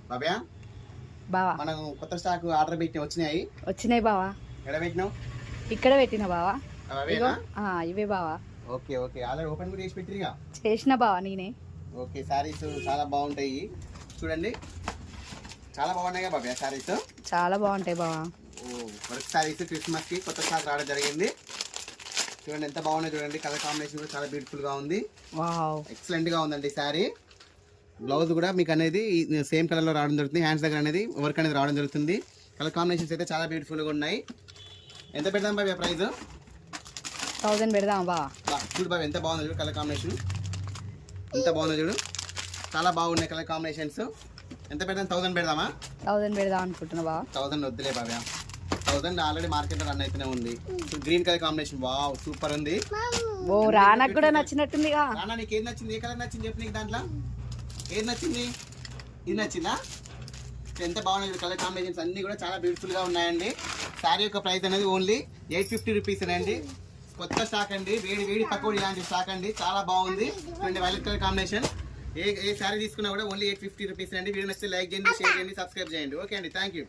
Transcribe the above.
బాబా బావా మనం కొత్త స్టాక్ ఆర్డర్ పెట్టి వచ్చినాయి బావా. ఎక్కడ పెట్టినావు? ఇక్కడ పెట్టిన బావా. అవేనా? ఇవే బావా. ఓకే ఓకే ఆల్రెడీ ఓపెన్ కూడా చేసి పెట్టిరిగా. చేసిన బావా నేనే. ఓకే సారీస్ చాలా బాగుంటాయి చూడండి, చాలా బాగున్నాయి బాబా సారీస్. చాలా బాగుంటాయి బావా. వర్క్ సారీస్ క్రిస్మస్ కి కొత్త స్టాక్ రావడం జరిగింది. చూడండి ఎంత బాగున్నాయి చూడండి, కలర్ కాంబినేషన్ కూడా చాలా బ్యూటిఫుల్ గా ఉంది. వావ్ ఎక్సలెంట్ గా ఉందండి సారీ. బ్లౌజ్ కూడా మీకు అనేది సేమ్ కలర్ లో రావడం జరుగుతుంది. హ్యాండ్స్ దగ్గర అనేది వర్క్ అనేది రావడం జరుగుతుంది. కలర్ కాంబినేషన్స్ అయితే చాలా బ్యూటిఫుల్ గా ఉన్నాయి. ఎంత పెడదాం బాబా ప్రైస్? 1000 పెడదాం బావా. చూడు బాబా ఎంత బాగుంది చూడు, కలర్ కాంబినేషన్ ఎంత బాగుంది చూడు, చాలా బాగున్నాయి కలర్ కాంబినేషన్స్. ఎంత పెడదాం? 1000 పెడదామా? 1000 పెడదాం అనుకుంటున్నా బావా. 1000 వద్దులే బాబా, 1000 ఆల్రెడీ మార్కెట్ లో రన్ అయితేనే ఉంది. Green colour combination wow super ఉంది. ఓ రానకు కూడా నచ్చినట్టుందిగా. రానా నీకు ఏది నచ్చింది? ఏ కలర్ నచ్చింది చెప్పు, నీకు దాంట్లో ఏది నచ్చింది? ఇది నచ్చిందా? ఎంత బాగున్నాయి కలర్ కాంబినేషన్స్ అన్ని కూడా చాలా బ్యూటిఫుల్ గా ఉన్నాయండి. శారీ యొక్క ప్రైస్ అనేది ఓన్లీ 850 రూపీస్ అండి. కొత్త స్టాక్ అండి, వేడి వేడి పకోడీ ఇలాంటి స్టాక్ అండి, చాలా బాగుంది. Violet colour combination. ఏ శారీ తీసుకున్నా కూడా ఓన్లీ 850 రూపీస్ అండి. వీడియో నచ్చితే లైక్ చేయండి, షేర్ చేయండి, సబ్స్క్రైబ్ చేయండి. ఓకే అండి, థ్యాంక్ యూ.